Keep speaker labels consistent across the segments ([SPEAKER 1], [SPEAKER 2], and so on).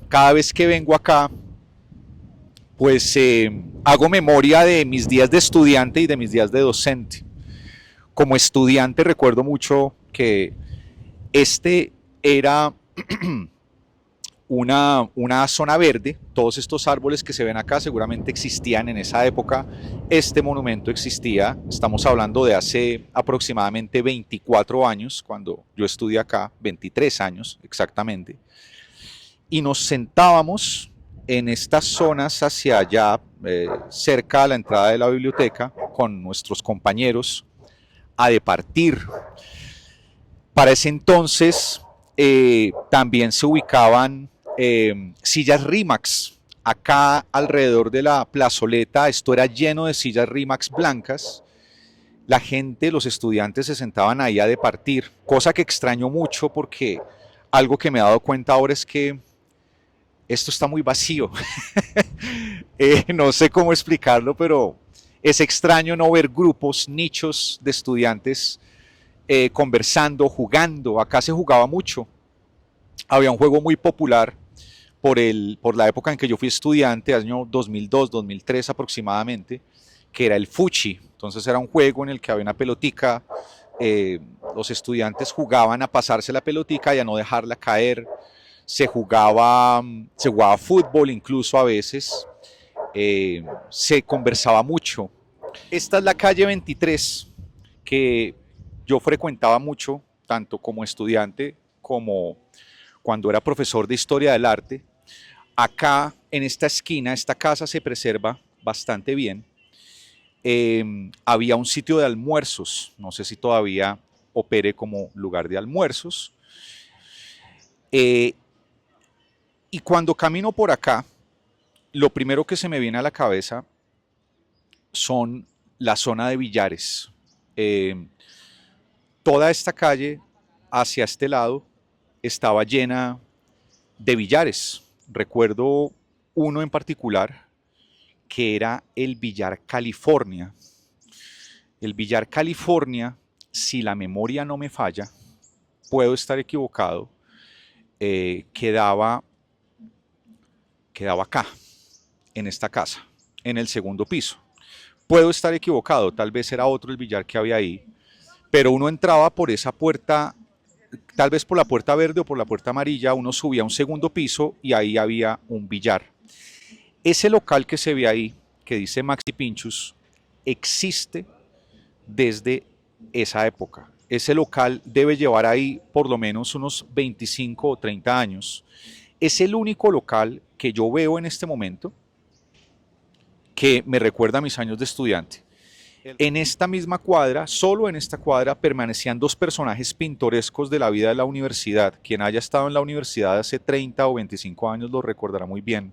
[SPEAKER 1] Cada vez que vengo acá, pues hago memoria de mis días de estudiante y de mis días de docente. Como estudiante recuerdo mucho que este era una zona verde. Todos estos árboles que se ven acá seguramente existían en esa época. Este monumento existía, estamos hablando de hace aproximadamente 24 años, cuando yo estudié acá, 23 años exactamente, y nos sentábamos en estas zonas hacia allá, cerca a la entrada de la biblioteca, con nuestros compañeros, a departir. Para ese entonces también se ubicaban sillas Rimax. Acá alrededor de la plazoleta esto era lleno de sillas Rimax blancas. La gente, los estudiantes se sentaban ahí a departir, cosa que extraño mucho porque algo que me he dado cuenta ahora es que esto está muy vacío. No sé cómo explicarlo, pero es extraño no ver grupos, nichos de estudiantes conversando, jugando. Acá se jugaba mucho. Había un juego muy popular por la época en que yo fui estudiante, año 2002, 2003 aproximadamente, que era el Fuchi. Entonces era un juego en el que había una pelotica, los estudiantes jugaban a pasarse la pelotica y a no dejarla caer. Se jugaba fútbol incluso a veces, se conversaba mucho. Esta es la calle 23 que yo frecuentaba mucho, tanto como estudiante como cuando era profesor de historia del arte. Acá en esta esquina, esta casa se preserva bastante bien. Había un sitio de almuerzos, no sé si todavía opere como lugar de almuerzos. Eh, y cuando camino por acá, lo primero que se me viene a la cabeza son la zona de billares. Eh, Toda esta calle hacia este lado estaba llena de billares. Recuerdo uno en particular que era el Billar California. El Billar California, si la memoria no me falla, puedo estar equivocado, quedaba acá, en esta casa, en el segundo piso. Puedo estar equivocado, tal vez era otro el billar que había ahí, pero uno entraba por esa puerta, tal vez por la puerta verde o por la puerta amarilla, uno subía a un segundo piso y ahí había un billar. Ese local que se ve ahí, que dice Maxi Pinchus, existe desde esa época. Ese local debe llevar ahí por lo menos unos 25 o 30 años. Es el único local que yo veo en este momento que me recuerda a mis años de estudiante. En esta misma cuadra, solo en esta cuadra, permanecían dos personajes pintorescos de la vida de la universidad. Quien haya estado en la universidad hace 30 o 25 años lo recordará muy bien.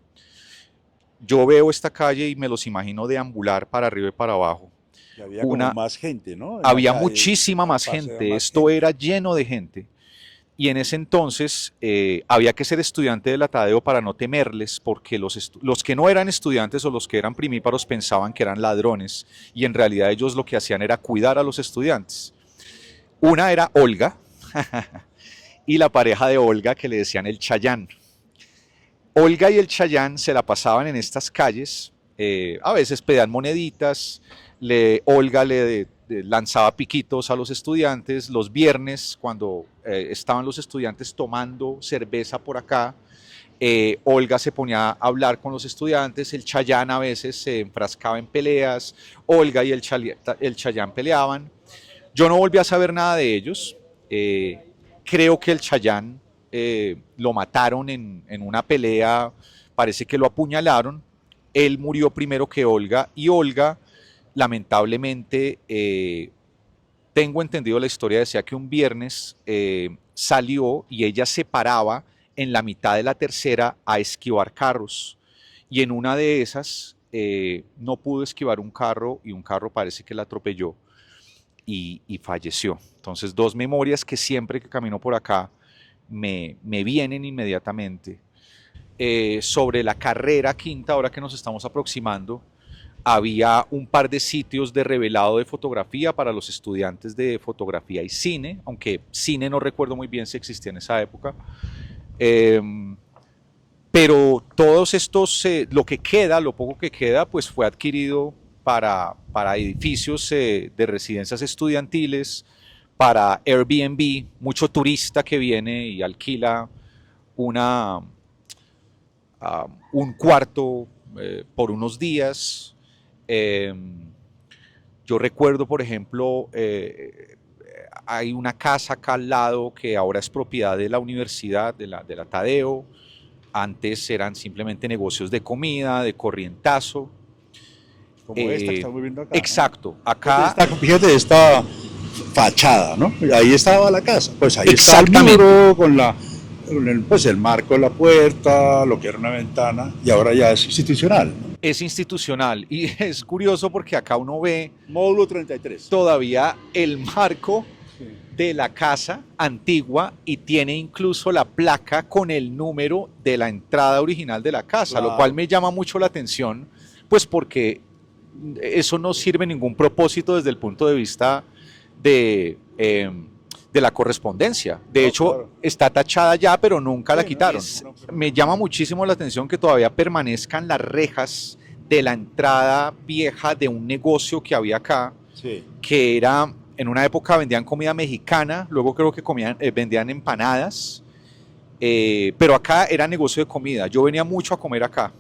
[SPEAKER 1] Yo veo esta calle y me los imagino deambular para arriba y para abajo.
[SPEAKER 2] Y había como
[SPEAKER 1] Una,
[SPEAKER 2] más gente, ¿no? En la
[SPEAKER 1] Había
[SPEAKER 2] calle,
[SPEAKER 1] muchísima más
[SPEAKER 2] pasaba
[SPEAKER 1] gente,
[SPEAKER 2] más
[SPEAKER 1] esto
[SPEAKER 2] gente.
[SPEAKER 1] era lleno de gente. Y en ese entonces había que ser estudiante de la Tadeo para no temerles, porque los que no eran estudiantes o los que eran primíparos pensaban que eran ladrones, y en realidad ellos lo que hacían era cuidar a los estudiantes. Una era Olga, y la pareja de Olga que le decían el Chayán. Olga y el Chayán se la pasaban en estas calles, a veces pedían moneditas, Olga le lanzaba piquitos a los estudiantes. Los viernes, cuando estaban los estudiantes tomando cerveza por acá, Olga se ponía a hablar con los estudiantes. El Chayán a veces se enfrascaba en peleas, Olga y el Chayán peleaban. Yo no volví a saber nada de ellos. Creo que el Chayán lo mataron en una pelea, parece que lo apuñalaron. Él murió primero que Olga, y Olga, lamentablemente, tengo entendido la historia, decía que un viernes salió y ella se paraba en la mitad de la tercera a esquivar carros. Y en una de esas no pudo esquivar un carro y un carro parece que la atropelló y falleció. Entonces, dos memorias que siempre que camino por acá me vienen inmediatamente. Sobre la carrera quinta, ahora que nos estamos aproximando, había un par de sitios de revelado de fotografía para los estudiantes de fotografía y cine, aunque cine no recuerdo muy bien si existía en esa época. Eh, pero todos estos, lo que queda, lo poco que queda, pues fue adquirido para edificios de residencias estudiantiles, para Airbnb, mucho turista que viene y alquila una, un cuarto por unos días. Eh, yo recuerdo, por ejemplo, hay una casa acá al lado que ahora es propiedad de la universidad, de la Tadeo. Antes eran simplemente negocios de comida, de corrientazo.
[SPEAKER 2] Como esta que estamos viendo acá, ¿no?
[SPEAKER 1] Exacto, acá
[SPEAKER 2] Fíjate esta fachada, ¿no? Ahí estaba la casa, pues ahí está el
[SPEAKER 1] exactamente.
[SPEAKER 2] muro pues el marco de la puerta, lo que era una ventana, y ahora ya es institucional.
[SPEAKER 1] Es institucional y es curioso porque acá uno ve
[SPEAKER 2] Módulo 33.
[SPEAKER 1] todavía el marco
[SPEAKER 2] Sí.
[SPEAKER 1] de la casa antigua y tiene incluso la placa con el número de la entrada original de la casa, lo cual
[SPEAKER 2] Claro.
[SPEAKER 1] me llama mucho la atención, pues porque eso no sirve ningún propósito desde el punto de vista de, eh, de la correspondencia. De
[SPEAKER 2] No,
[SPEAKER 1] hecho,
[SPEAKER 2] claro.
[SPEAKER 1] está tachada ya, pero nunca la
[SPEAKER 2] Sí, no,
[SPEAKER 1] quitaron.
[SPEAKER 2] no,
[SPEAKER 1] Me llama muchísimo la atención que todavía permanezcan las rejas de la entrada vieja de un negocio que había acá,
[SPEAKER 2] sí.
[SPEAKER 1] que era, en una época vendían comida mexicana, luego creo que vendían empanadas, pero acá era negocio de comida. Yo venía mucho a comer acá.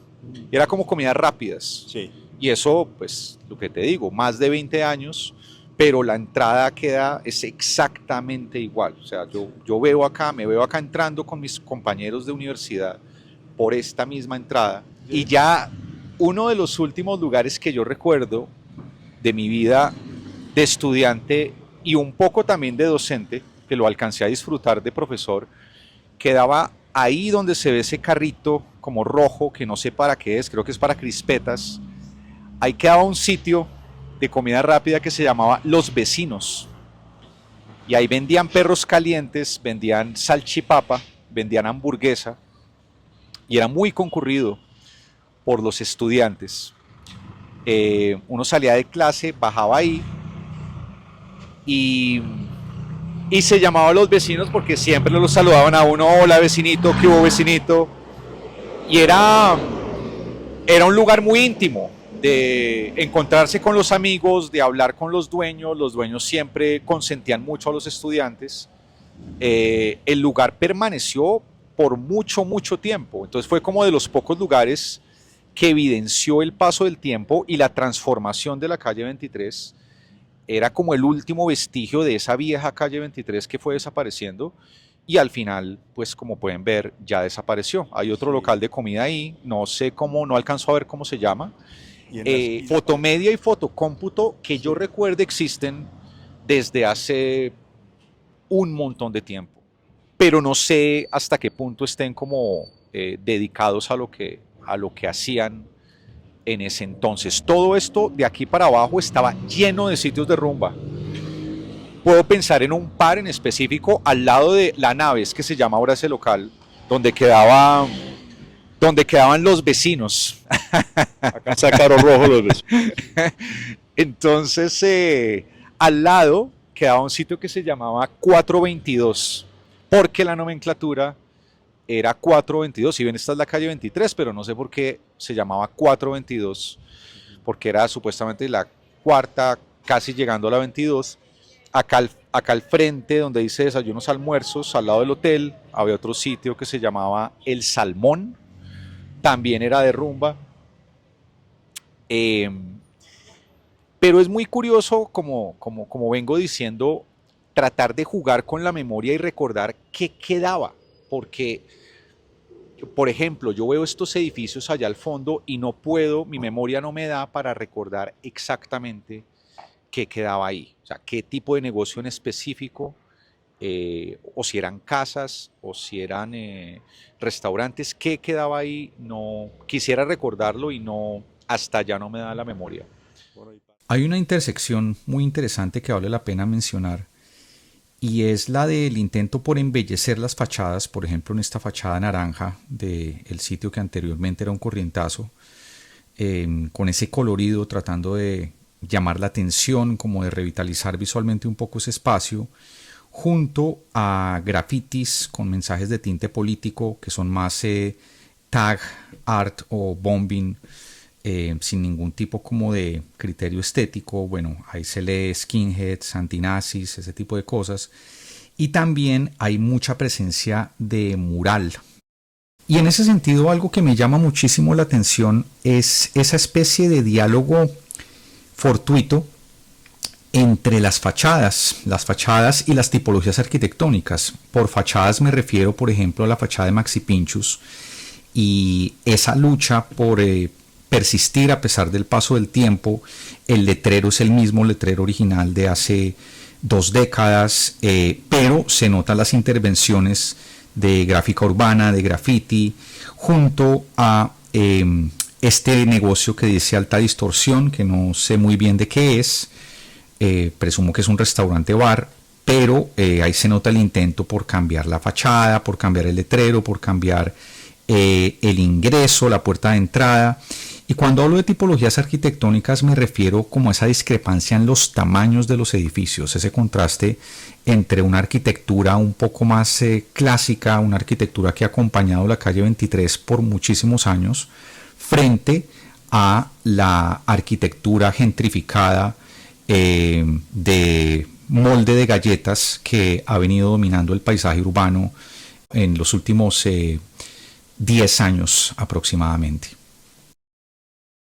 [SPEAKER 1] Era como comidas rápidas.
[SPEAKER 2] Sí.
[SPEAKER 1] Y eso, pues, lo que te digo, más de 20 años, pero la entrada es exactamente igual. O sea, yo me veo acá entrando con mis compañeros de universidad por esta misma entrada. Y ya uno de los últimos lugares que yo recuerdo de mi vida de estudiante y un poco también de docente, que lo alcancé a disfrutar de profesor, quedaba ahí donde se ve ese carrito como rojo, que no sé para qué es, creo que es para crispetas. Ahí quedaba un sitio de comida rápida que se llamaba Los Vecinos. Y ahí vendían perros calientes, vendían salchipapa, vendían hamburguesa. Y era muy concurrido por los estudiantes. Uno salía de clase, bajaba ahí y, y se llamaba a los vecinos porque siempre los saludaban a uno, hola vecinito, ¿qué hubo vecinito? Y era un lugar muy íntimo de encontrarse con los amigos, de hablar con los dueños siempre consentían mucho a los estudiantes. El lugar permaneció por mucho, mucho tiempo, entonces fue como de los pocos lugares que evidenció el paso del tiempo y la transformación de la calle 23. Era como el último vestigio de esa vieja calle 23 que fue desapareciendo y al final, pues como pueden ver, ya desapareció. Hay otro
[SPEAKER 2] Sí.
[SPEAKER 1] local de comida ahí, no sé cómo, no alcanzo a ver cómo se llama.
[SPEAKER 2] Y en la esquina,
[SPEAKER 1] Fotomedia y Fotocómputo, que yo
[SPEAKER 2] sí.
[SPEAKER 1] recuerde, existen desde hace un montón de tiempo, pero no sé hasta qué punto estén como dedicados a lo que hacían en ese entonces. Todo esto de aquí para abajo estaba lleno de sitios de rumba. Puedo pensar en un par en específico al lado de la Naves, que se llama ahora ese local, donde quedaban los vecinos.
[SPEAKER 2] Acá está Caro Rojo los vecinos.
[SPEAKER 1] Entonces, al lado quedaba un sitio que se llamaba 422, porque la nomenclatura era 422. Si bien esta es la calle 23, pero no sé por qué se llamaba 422, porque era supuestamente la cuarta, casi llegando a la 22. Acá al frente, donde dice desayunos, almuerzos, al lado del hotel, había otro sitio que se llamaba El Salmón, también era de rumba. Eh, pero es muy curioso, como vengo diciendo, tratar de jugar con la memoria y recordar qué quedaba, porque por ejemplo, yo veo estos edificios allá al fondo y no puedo, mi memoria no me da para recordar exactamente qué quedaba ahí, o sea, qué tipo de negocio en específico, o si eran casas, o si eran restaurantes, qué quedaba ahí, no quisiera recordarlo y no, hasta ya no me da la memoria. Hay una intersección muy interesante que vale la pena mencionar y es la del intento por embellecer las fachadas, por ejemplo en esta fachada naranja del sitio que anteriormente era un corrientazo, con ese colorido tratando de llamar la atención, como de revitalizar visualmente un poco ese espacio, junto a grafitis con mensajes de tinte político que son más
[SPEAKER 3] tag art o bombing sin ningún tipo como de criterio estético. Bueno, ahí se lee skinheads, antinazis, ese tipo de cosas. Y también hay mucha presencia de mural. Y en ese sentido, algo que me llama muchísimo la atención es esa especie de diálogo fortuito entre las fachadas y las tipologías arquitectónicas. Por fachadas me refiero, por ejemplo, a la fachada de Maxi Pinchos y esa lucha por persistir a pesar del paso del tiempo. El letrero es el mismo letrero original de hace 2 décadas, pero se notan las intervenciones de gráfica urbana, de graffiti, junto a este negocio que dice Alta Distorsión, que no sé muy bien de qué es. Presumo que es un restaurante bar, pero ahí se nota el intento por cambiar la fachada, por cambiar el letrero, por cambiar el ingreso, la puerta de entrada. Y cuando hablo de tipologías arquitectónicas me refiero como a esa discrepancia en los tamaños de los edificios, ese contraste entre una arquitectura un poco más clásica, una arquitectura que ha acompañado la calle 23 por muchísimos años, frente a la arquitectura gentrificada de molde de galletas que ha venido dominando el paisaje urbano en los últimos 10 años aproximadamente.